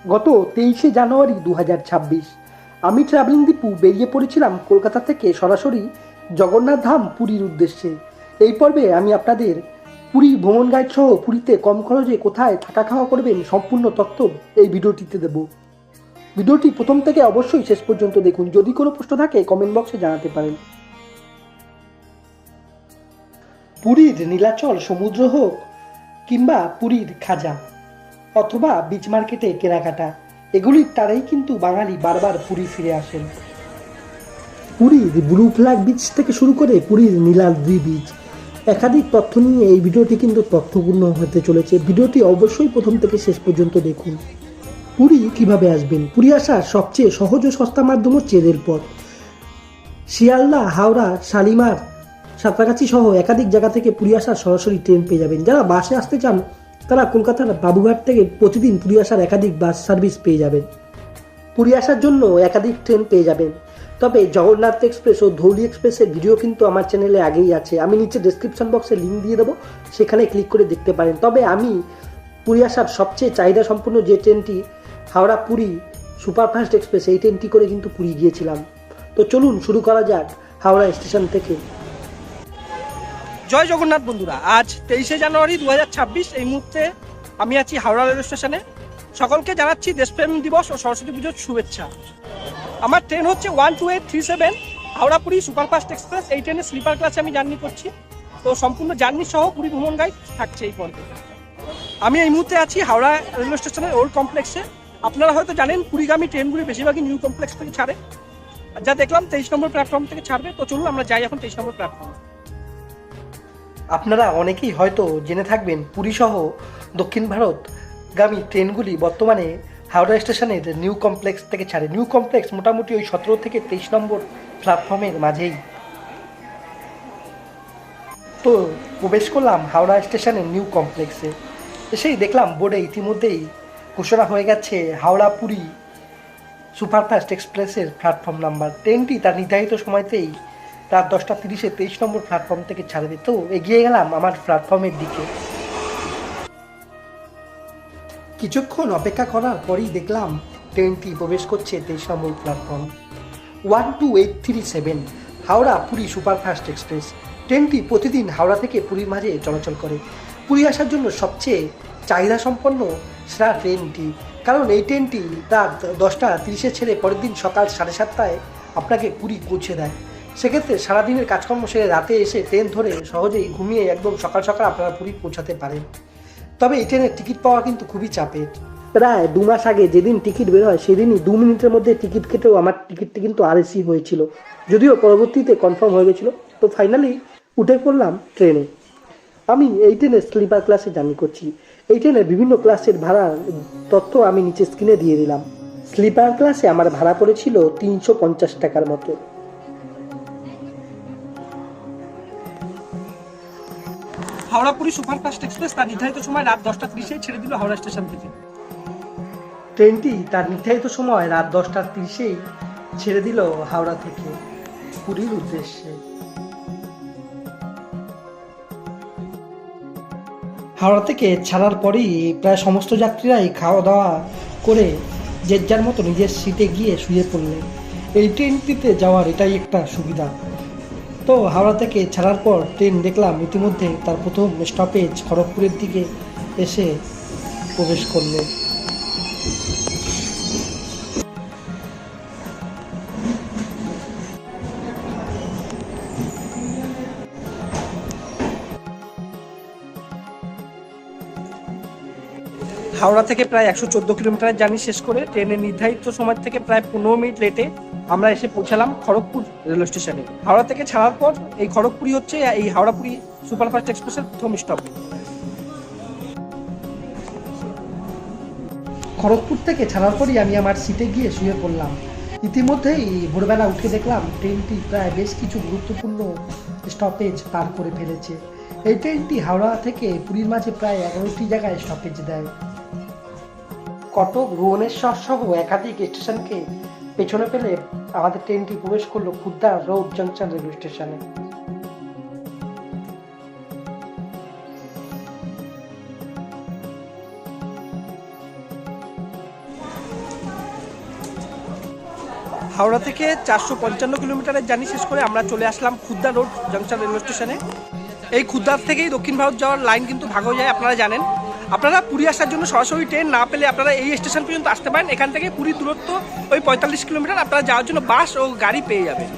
গত 23শে জানুয়ারি 2026 আমি ট্রাভেলিং দীপু বেরিয়ে পড়েছিলাম কলকাতা থেকে সরাসরি জগন্নাথ ধাম পুরীর উদ্দেশ্যে। এই পর্বে আমি আপনাদের পুরী ভ্রমণ গাইড সহ পুরীতে কম খরচে কোথায় থাকা খাওয়া করবেন সম্পূর্ণ তথ্য এই ভিডিওটিতে দেব। ভিডিওটি প্রথম থেকে অবশ্যই শেষ পর্যন্ত দেখুন। যদি কোনো প্রশ্ন থাকে কমেন্ট বক্সে জানাতে পারেন। পুরীর নীলাচল সমুদ্র হোক কিংবা পুরীর খাজা অথবা বিচ মার্কেটে কেনাকাটা, এগুলির তারেই কিন্তু বাঙালি বারবার পুরী ফিরে আসেন। পুরীর ব্লু ফ্ল্যাগ বিচ থেকে শুরু করে পুরীর নীলাদ্রি বিচ, একাধিক তথ্য নিয়ে এই ভিডিওটি কিন্তু তথ্যপূর্ণ হতে চলেছে। ভিডিওটি অবশ্যই প্রথম থেকে শেষ পর্যন্ত দেখুন। পুরী কিভাবে আসবেন? পুরী আসার সবচেয়ে সহজ ও সস্তা মাধ্যম হচ্ছে রেলপথ। শিয়ালদা, হাওড়া, শালিমার, সাঁতরাগাছি সহ একাধিক জায়গা থেকে পুরী আসার সরাসরি ট্রেন পেয়ে যাবেন। যারা বাসে আসতে চান তারা কলকাতার বাবুঘাট থেকে প্রতিদিন পুরী আসার একাধিক বাস সার্ভিস পেয়ে যাবেন। পুরী আসার জন্য একাধিক ট্রেন পেয়ে যাবেন। তবে জগন্নাথ এক্সপ্রেস ও ধৌলি এক্সপ্রেসের ভিডিও কিন্তু আমার চ্যানেলে আগেই আছে, আমি নিচে ডেসক্রিপশন বক্সে লিঙ্ক দিয়ে দেবো, সেখানে ক্লিক করে দেখতে পারেন। তবে আমি পুরী আসার সবচেয়ে চাহিদা সম্পন্ন যে ট্রেনটি হাওড়া পুরী সুপারফাস্ট এক্সপ্রেস, এই ট্রেনটি করে কিন্তু পুরী গিয়েছিলাম। তো চলুন শুরু করা যাক হাওড়া স্টেশন থেকে। জয় জগন্নাথ বন্ধুরা, আজ 23শে জানুয়ারি 2026 এই মুহূর্তে আমি আছি হাওড়া রেল স্টেশনে। সকলকে জানাচ্ছি দেশপ্রেম দিবস ও সরস্বতী পুজোর শুভেচ্ছা। আমার ট্রেন হচ্ছে 12837 হাওড়া পুরী সুপারফাস্ট এক্সপ্রেস। এই ট্রেনে স্লিপার ক্লাসে আমি জার্নি করছি। তো সম্পূর্ণ জার্নি সহ পুরী ভ্রমণ গাইড থাকছে এই পর্বে। আমি এই মুহূর্তে আছি হাওড়া রেলওয়ে স্টেশনের ওল্ড কমপ্লেক্সে। আপনারা হয়তো জানেন পুরীগামী ট্রেনগুলি বেশিরভাগই নিউ কমপ্লেক্স থেকে ছাড়ে। যা দেখলাম 23 নম্বর প্ল্যাটফর্ম থেকে ছাড়বে। তো চলুন আমরা যাই এখন 23 নম্বর প্ল্যাটফর্মে। আপনারা অনেকেই হয়তো জেনে থাকবেন পুরী সহ দক্ষিণ ভারতগামী ট্রেনগুলি বর্তমানে হাওড়া স্টেশনের নিউ কমপ্লেক্স থেকে ছাড়ে। নিউ কমপ্লেক্স মোটামুটি ওই 17 থেকে 23 নম্বর প্ল্যাটফর্মের মাঝেই। তো প্রবেশ করলাম হাওড়া স্টেশনের নিউ কমপ্লেক্সে। এসেই দেখলাম বোর্ডে ইতিমধ্যেই ঘোষণা হয়ে গেছে হাওড়া পুরী সুপারফাস্ট এক্সপ্রেসের প্ল্যাটফর্ম নাম্বার। ট্রেনটি তার নির্ধারিত সময়তেই রাত 10টা 30-এ 23 নম্বর প্ল্যাটফর্ম থেকে ছাড়বে। তো এগিয়ে গেলাম আমার প্ল্যাটফর্মের দিকে। কিছুক্ষণ অপেক্ষা করার পরেই দেখলাম ট্রেনটি প্রবেশ করছে 23 নম্বর platform. 12837 Howrah Puri superfast express. ট্রেনটি প্রতিদিন হাওড়া থেকে পুরীর মাঝে চলাচল করে। পুরী আসার জন্য সবচেয়ে চাহিদা সম্পন্ন সেরা ট্রেনটি, কারণ এই ট্রেনটি রাত 10টা 30-এ ছেড়ে পরের দিন সকাল 7:30টায় আপনাকে পুরী পৌঁছে দেয়। সেক্ষেত্রে সারাদিনের কাজকর্ম সেরে রাতে এসে ট্রেন ধরে সহজেই ঘুমিয়ে একদম সকাল সকাল আপনারা পুরী পৌঁছাতে পারেন। তবে এই ট্রেনের টিকিট পাওয়া কিন্তু খুবই চাপের। প্রায় 2 মাস আগে যেদিন টিকিট বের হয় সেদিনই 2 মিনিটের মধ্যে টিকিট কেটেও আমার টিকিটটি কিন্তু আরএসি হয়েছিল, যদিও পরবর্তীতে কনফার্ম হয়ে গেছিলো। তো ফাইনালি উঠে পড়লাম ট্রেনে। আমি এই ট্রেনে স্লিপার ক্লাসে জার্নি করছি। এই ট্রেনের বিভিন্ন ক্লাসের ভাড়ার তথ্য আমি নিচে স্ক্রিনে দিয়ে দিলাম। স্লিপার ক্লাসে আমার ভাড়া পড়েছিল 350 টাকার মতো। হাওড়া পুরী সুপারফাস্ট এক্সপ্রেস তার নির্ধারিত সময় রাত 10টা 30-এ ছেড়ে দিল হাওড়া স্টেশন থেকে। ট্রেনটি তার নির্ধারিত সময় রাত 10টা 30-এই ছেড়ে দিল হাওড়া থেকে পুরীর উদ্দেশ্যে। হাওড়া থেকে ছাড়ার পরেই প্রায় সমস্ত যাত্রীরাই খাওয়া দাওয়া করে যে যার মতো নিজের সিটে গিয়ে শুয়ে পড়লেন। এই ট্রেনটিতে যাওয়ার এটাই একটা সুবিধা। তো হাওড়া থেকে ছাড়ার পর ট্রেন দেখলাম ইতিমধ্যে তার প্রথম স্টপেজ খড়গপুরের দিকে এসে প্রবেশ করল। হাওড়া থেকে প্রায় 114 কিলোমিটার জার্নি শেষ করে ট্রেনের নির্ধারিত সময় থেকে প্রায় 15 মিনিট লেটে আমরা এসে পৌঁছালাম খড়গপুর রেলওয়ে স্টেশনে। হাওড়া থেকে ছাড়ার পর এই খড়গপুরই হচ্ছে এই হাওড়া পুরী সুপারফাস্ট এক্সপ্রেসের প্রথম স্টপ। খড়গপুর থেকে ছাড়ার পরই আমি আমার সিটে গিয়ে শুয়ে পড়লাম। ইতিমধ্যেই ভোরবেলা উঠে দেখলাম ট্রেনটি প্রায় বেশ কিছু গুরুত্বপূর্ণ স্টপেজ পার করে ফেলেছে। এই ট্রেনটি হাওড়া থেকে পুরীর মাঝে প্রায় 11টি জায়গায় স্টপেজ দেয়। কটক, ভুবনেশ্বর সহ একাধিক স্টেশনকে পেছনে ফেলে আমাদের ট্রেনটি প্রবেশ করলো খুলনা রোড জংশন রেলওয়ে স্টেশনে। হাওড়া থেকে 455 কিলোমিটারের জার্নি শেষ করে আমরা চলে আসলাম খুদ্দা রোড জংশন রেলওয়ে স্টেশনে। এই খুদ্দার থেকেই দক্ষিণ ভারত যাওয়ার লাইন কিন্তু ভাগ হয়ে যায়, আপনারা জানেন। আপনারা পুরী আসার জন্য সরাসরি ট্রেন না পেলে আপনারা এই স্টেশন পর্যন্ত আসতে পারেন। এখান থেকে পুরীর দূরত্ব ওই 45 কিলোমিটার। আপনারা যাওয়ার জন্য বাস ও গাড়ি পেয়ে যাবেন।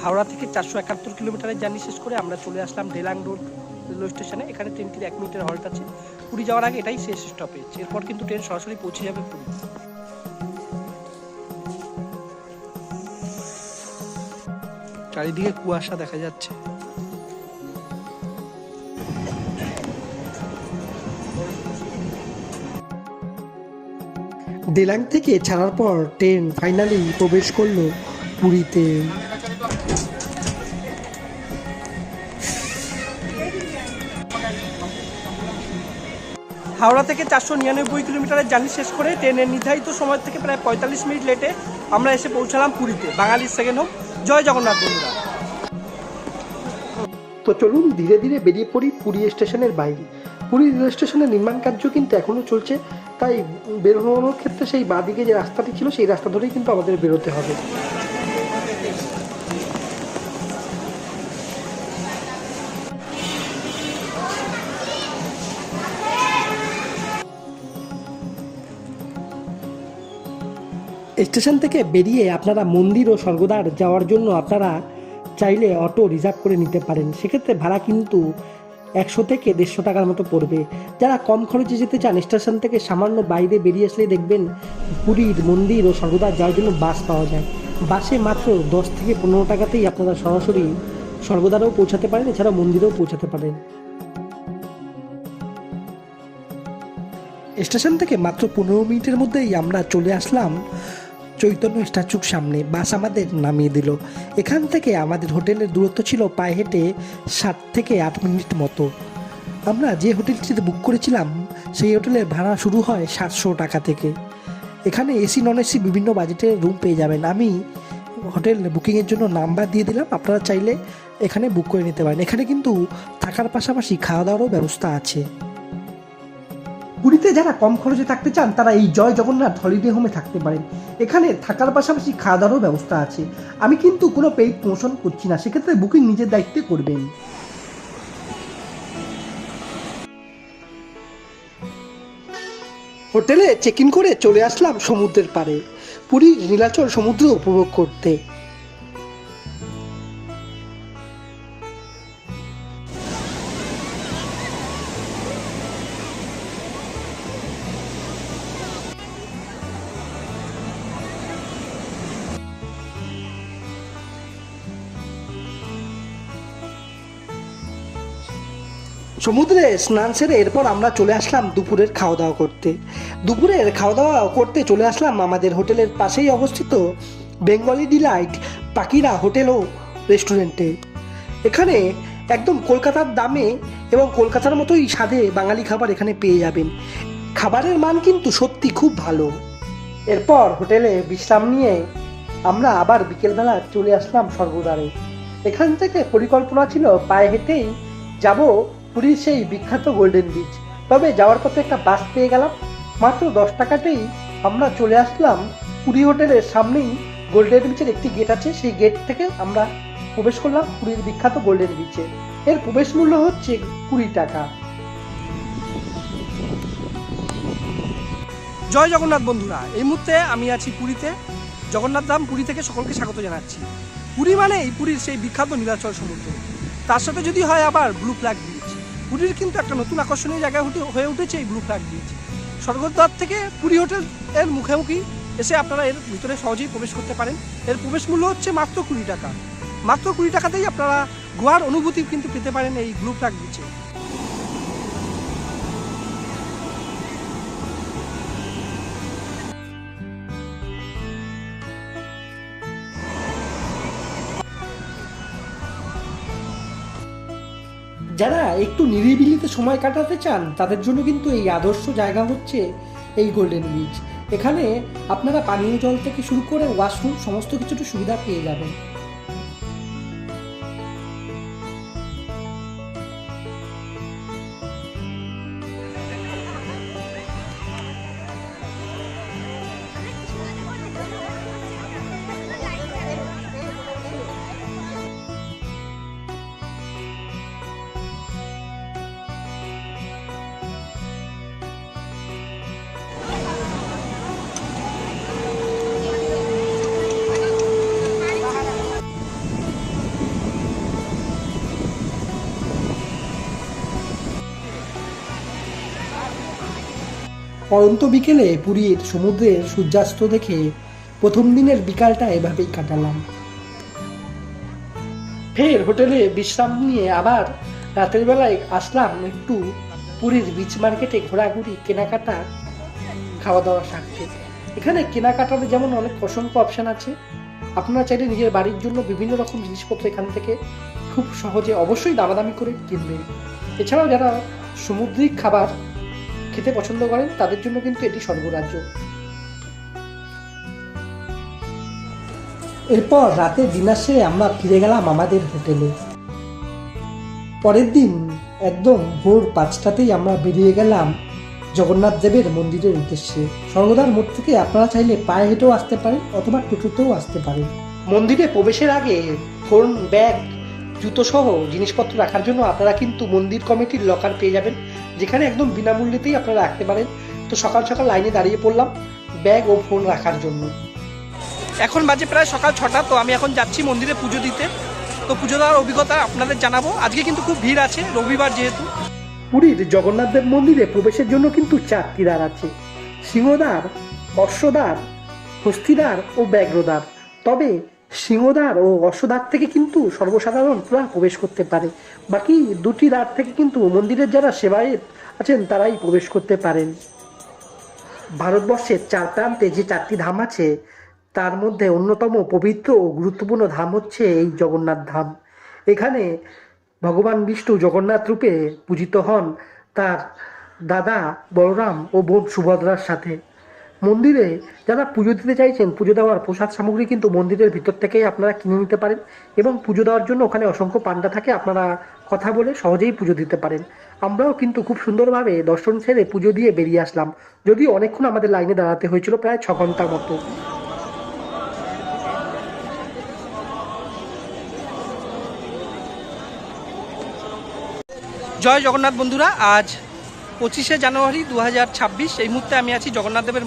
হাওড়া থেকে 471 কিলোমিটারের জার্নি শেষ করে আমরা চলে আসলাম ডেলাং রোড রেলওয়ে স্টেশনে। এখানে ট্রেনটির 1 মিনিটের হল্ট আছে। পুরী যাওয়ার আগে এটাই শেষ স্টপেজ, এরপর কিন্তু ট্রেন সরাসরি পৌঁছে যাবে পুরী। চারিদিকে কুয়াশা দেখা যাচ্ছে। ডেলাং থেকে ছাড়ার পর ট্রেন ফাইনালি প্রবেশ করলো পুরীতে। হাওড়া থেকে 499 কিলোমিটারের জার্নি শেষ করে ট্রেনের নির্ধারিত সময় থেকে প্রায় 45 মিনিট লেটে আমরা এসে পৌঁছালাম পুরীতে। বাঙালির সেকেন্ড হোম। জয় জগন্নাথ বন্ধুরা। তো চলুন ধীরে ধীরে বেরিয়ে পড়ি পুরী স্টেশনের বাইরে। পুরী রেল স্টেশনের নির্মাণ কার্য কিন্তু এখনও চলছে, তাই বেরোনোর ক্ষেত্রে সেই বাঁদিকে যে রাস্তাটি ছিল সেই রাস্তা ধরেই কিন্তু আমাদের বেরোতে হবে। স্টেশন থেকে বেরিয়ে আপনারা মন্দির ও স্বর্গদ্বার যাওয়ার জন্য আপনারা চাইলে অটো রিজার্ভ করে নিতে পারেন। সেক্ষেত্রে ভাড়া কিন্তু 100 থেকে 150 টাকার মতো পড়বে। যারা কম খরচে যেতে চান স্টেশন থেকে সামান্য বাইরে বেরিয়ে আসলে দেখবেন পুরীর মন্দির ও স্বর্গদ্বার যাওয়ার জন্য বাস পাওয়া যায়। বাসে মাত্র 10 থেকে 15 টাকাতেই আপনারা সরাসরি স্বর্গদ্বারেও পৌঁছাতে পারেন, এছাড়া মন্দিরেও পৌঁছাতে পারেন। স্টেশন থেকে মাত্র 15 মিনিটের মধ্যেই আমরা চলে আসলাম চৈতন্য স্ট্যাচুর সামনে। বাস আমাদের নামিয়ে দিল। এখান থেকে আমাদের হোটেলের দূরত্ব ছিল পায়ে হেঁটে 7 থেকে 8 মিনিট মতো। আমরা যে হোটেলটিতে বুক করেছিলাম সেই হোটেলের ভাড়া শুরু হয় 700 টাকা থেকে। এখানে এসি নন এসি বিভিন্ন বাজেটের রুম পেয়ে যাবেন। আমি হোটেল বুকিংয়ের জন্য নাম্বার দিয়ে দিলাম, আপনারা চাইলে এখানে বুক করে নিতে পারেন। এখানে কিন্তু থাকার পাশাপাশি খাওয়া দাওয়ারও ব্যবস্থা আছে। পুরীতে যারা কম খরচে থাকতে চান তারা এই জয় জগন্নাথ হলিডে হোমে থাকতে পারেন। এখানে থাকার পাশাপাশি খাওয়া দাওয়ারও ব্যবস্থা আছে। আমি কিন্তু কোনো পেইড প্রমোশন করছি না, সেক্ষেত্রে বুকিং নিজের দায়িত্বে করবেন। হোটেলে চেক ইন করে চলে আসলাম সমুদ্রের পাড়ে, পুরীর নীলাচল সমুদ্র উপভোগ করতে। সমুদ্রে স্নান সেরে এরপর আমরা চলে আসলাম দুপুরের খাওয়া দাওয়া করতে। দুপুরের খাওয়া দাওয়া করতে চলে আসলাম আমাদের হোটেলের পাশেই অবস্থিত বেঙ্গলি ডিলাইট পাকিরা হোটেল ও রেস্টুরেন্টে। এখানে একদম কলকাতার দামে এবং কলকাতার মতোই স্বাদে বাঙালি খাবার এখানে পেয়ে যাবেন। খাবারের মান কিন্তু সত্যি খুব ভালো। এরপর হোটেলে বিশ্রাম নিয়ে আমরা আবার বিকেলবেলা চলে আসলাম স্বর্গদ্বারে। এখান থেকে পরিকল্পনা ছিল পায়ে হেঁটেই যাব পুরীর সেই বিখ্যাত গোল্ডেন বিচ, তবে যাওয়ার পথে একটা বাস পেয়ে গেলাম। মাত্র 10 টাকাতেই আমরা চলে আসলাম পুরী হোটেলের সামনেই গোল্ডেন বিচের একটি গেট আছে, সেই গেট থেকে আমরা প্রবেশ করলাম পুরীর বিখ্যাত গোল্ডেন বিচে। এর প্রবেশ মূল্য হচ্ছে 20 টাকা। জয় জগন্নাথ বন্ধুরা। এই মুহূর্তে আমি আছি পুরীতে। জগন্নাথ ধাম পুরী থেকে সকলকে স্বাগত জানাচ্ছি। পুরী মানে এই পুরীর সেই বিখ্যাত নীলাচল সমুদ্র, তার সাথে যদি হয় আবার ব্লু ফ্ল্যাগ বিচ। পুরীর কিন্তু একটা নতুন আকর্ষণীয় জায়গা হয়ে উঠেছে এই ব্লু ফ্ল্যাগ বিচ। স্বর্গদ্বার থেকে পুরী হোটেল এর মুখোমুখি এসে আপনারা এর ভিতরে সহজেই প্রবেশ করতে পারেন। এর প্রবেশ মূল্য হচ্ছে মাত্র 20 টাকা। মাত্র 20 টাকাতেই আপনারা গোয়ার অনুভূতি কিন্তু পেতে পারেন এই ব্লু ফ্ল্যাগ বিচে। যারা একটু নিরিবিলিতে সময় কাটাতে চান তাদের জন্য কিন্তু এই আদর্শ জায়গা হচ্ছে এই গোল্ডেন বিচ। এখানে আপনারা পানীয় জল থেকে শুরু করে ওয়াশরুম সমস্ত কিছুটা সুবিধা পেয়ে যাবেন। পরন্ত বিকেলে পুরীর সমুদ্রের সূর্যাস্ত দেখে প্রথম দিনের বিকালটা এভাবেই কাটালাম। ফের হোটেলে বিশ্রাম নিয়ে আবার রাতের বেলায় আসলাম একটু পুরীর বিচ মার্কেটে ঘোরাঘুরি, কেনাকাটা, খাওয়া দাওয়া সারতে। এখানে কেনাকাটার যেমন অনেক অসংখ্য অপশান আছে, আপনারা চাইলে নিজের বাড়ির জন্য বিভিন্ন রকম জিনিসপত্র এখান থেকে খুব সহজে অবশ্যই দামাদামি করে কিনবেন। এছাড়াও যারা সামুদ্রিক খাবার খেতে পছন্দ করেন তাদের জন্য কিন্তু এটি স্বর্গরাজ্য। এরপর রাতে ডিনার সেরে আমরা ফিরে গেলাম আমাদের হোটেলে। পরের দিন একদম ভোর 5টাতেই আমরা বেরিয়ে গেলাম জগন্নাথ দেবের মন্দিরের উদ্দেশ্যে। স্বর্গদ্বার মোড় থেকে আপনারা চাইলে পায়ে হেঁটেও আসতে পারেন অথবা টোটোতেও আসতে পারেন। মন্দিরে প্রবেশের আগে ফোন, ব্যাগ, জুতো সহ জিনিসপত্র রাখার জন্য আপনারা কিন্তু মন্দির কমিটির লকার পেয়ে যাবেন, যেখানে একদম বিনামূল্যেতেই আপনারা রাখতে পারেন। তো সকাল সকাল লাইনে দাঁড়িয়ে পড়লাম ব্যাগ ও ফোন রাখার জন্য। এখন বাজে প্রায় সকাল 6টা। তো আমি এখন যাচ্ছি মন্দিরে পুজো দিতে। তো পুজো দেওয়ার অভিজ্ঞতা আপনাদের জানাবো। আজকে কিন্তু খুব ভিড় আছে, রবিবার যেহেতু। পুরীর জগন্নাথ দেব মন্দিরে প্রবেশের জন্য কিন্তু 4টি দ্বার আছে: সিংহদ্বার, অশ্বদ্বার, হস্তিদ্বার ও ব্যাঘ্রদ্বার। তবে সিংহদ্বার ও অশ্বদ্বার থেকে কিন্তু সর্বসাধারণ পুরা প্রবেশ করতে পারে। বাকি 2টি দ্বার থেকে কিন্তু মন্দিরের যারা সেবায়েত আছেন তারাই প্রবেশ করতে পারেন। ভারতবর্ষের 4 প্রান্তে যে 4টি ধাম আছে তার মধ্যে অন্যতম পবিত্র ও গুরুত্বপূর্ণ ধাম হচ্ছে এই জগন্নাথ ধাম। এখানে ভগবান বিষ্ণু জগন্নাথ রূপে পূজিত হন তার দাদা বলরাম ও বোন সুভদ্রার সাথে। মন্দিরে যারা পুজো দিতে চাইছেন, পুজো দেওয়ার প্রসাদ সামগ্রী কিন্তু মন্দিরের ভিতর থেকেই আপনারা কিনে নিতে পারেন এবং পুজো দেওয়ার জন্য ওখানে অসংখ্য পান্ডা থাকে, আপনারা কথা বলে সহজেই পুজো দিতে পারেন। আমরাও কিন্তু খুব সুন্দরভাবে দর্শন সেরে পুজো দিয়ে বেরিয়ে আসলাম, যদিও অনেকক্ষণ আমাদের লাইনে দাঁড়াতে হয়েছিল, প্রায় 6 ঘন্টার মতো। জয় জগন্নাথ বন্ধুরা, আজ 25শে জানুয়ারি 2026। এই মুহূর্তে আমি আছি জগন্নাথ দেবের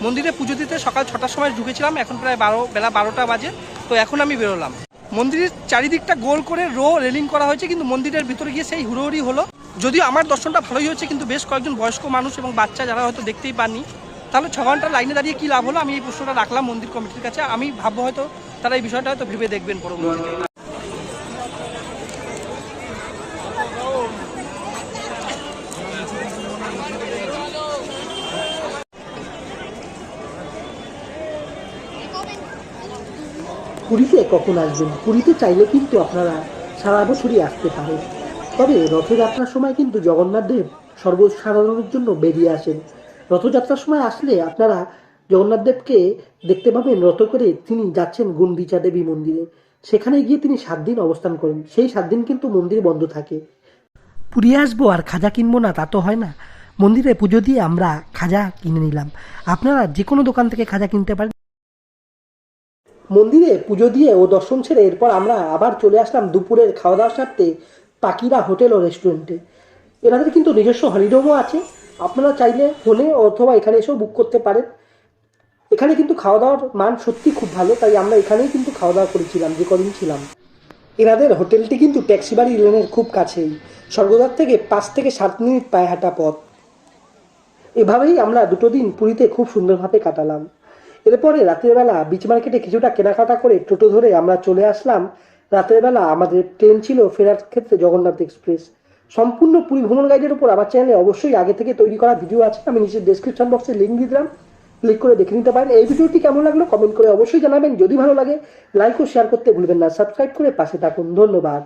মন্দিরে পুজো দিতে সকাল 6টার সময় ঢুকেছিলাম। এখন প্রায় বেলা 12টা বাজে। তো এখন আমি বেরোলাম। মন্দিরের চারিদিকটা গোল করে রেলিং করা হয়েছে, কিন্তু মন্দিরের ভিতরে গিয়ে সেই হুড়োহুড়ি হলো। যদিও আমার দর্শনটা ভালোই হয়েছে, কিন্তু বেশ কয়েকজন বয়স্ক মানুষ এবং বাচ্চা যারা হয়তো দেখতেই পাননি, তাহলে 6 ঘন্টা লাইনে দাঁড়িয়ে কী লাভ হলো? আমি এই প্রশ্নটা রাখলাম মন্দির কমিটির কাছে। আমি ভাববো হয়তো তারা এই বিষয়টা হয়তো ভেবে দেখবেন পরবর্তীতে। পুরীতে কখন আসবেন? পুরীতে চাইলে কিন্তু আপনারা সারা বছরই আসতে পারেন, তবে রথযাত্রার সময় কিন্তু জগন্নাথ দেব সর্বসাধারণের জন্য বেরিয়ে আসেন। রথযাত্রার সময় আসলে আপনারা জগন্নাথ দেবকে দেখতে পাবেন রথ করে তিনি যাচ্ছেন গুন্ডিচা দেবী মন্দিরে। সেখানে গিয়ে তিনি 7 দিন অবস্থান করেন। সেই 7 দিন কিন্তু মন্দির বন্ধ থাকে। পুরী আসবো আর খাজা কিনবো না তা তো হয় না। মন্দিরে পুজো দিয়ে আমরা খাজা কিনে নিলাম। আপনারা যে কোনো দোকান থেকে খাজা কিনতে পারেন। মন্দিরে পুজো দিয়ে ও দর্শন ছেড়ে এরপর আমরা আবার চলে আসলাম দুপুরের খাওয়া দাওয়ার সাথে পাকিরা হোটেল ও রেস্টুরেন্টে। এনাদের কিন্তু নিজস্ব হলিডোমও আছে, আপনারা চাইলে ফোনে অথবা এখানে এসেও বুক করতে পারেন। এখানে কিন্তু খাওয়া দাওয়ার মান সত্যি খুব ভালো, তাই আমরা এখানেই কিন্তু খাওয়া দাওয়া করেছিলাম যে কদিন ছিলাম। এনাদের হোটেলটি কিন্তু ট্যাক্সিবাড়ি লেনের খুব কাছেই, স্বর্গদ্বার থেকে 5 থেকে 7 মিনিট পায়ে হাঁটা পথ। এভাবেই আমরা 2 দিন পুরীতে খুব সুন্দরভাবে কাটালাম। এরপরে রাতের বেলা বিচ মার্কেটে কিছুটা কেনাকাটা করে টোটো ধরে আমরা চলে আসলাম। রাতের বেলা আমাদের ট্রেন ছিল ফেরার ক্ষেত্রে জগন্নাথ এক্সপ্রেস। সম্পূর্ণ পুরী ভ্রমণ গাইডের উপর আমার চ্যানেলে অবশ্যই আগে থেকে তৈরি করা ভিডিও আছে, আমি নিচে ডেসক্রিপশন বক্সে লিঙ্ক দিয়ে দিলাম, ক্লিক করে দেখে নিতে পারেন। এই ভিডিওটি কেমন লাগলো কমেন্ট করে অবশ্যই জানাবেন। যদি ভালো লাগে লাইক ও শেয়ার করতে ভুলবেন না। সাবস্ক্রাইব করে পাশে থাকুন। ধন্যবাদ।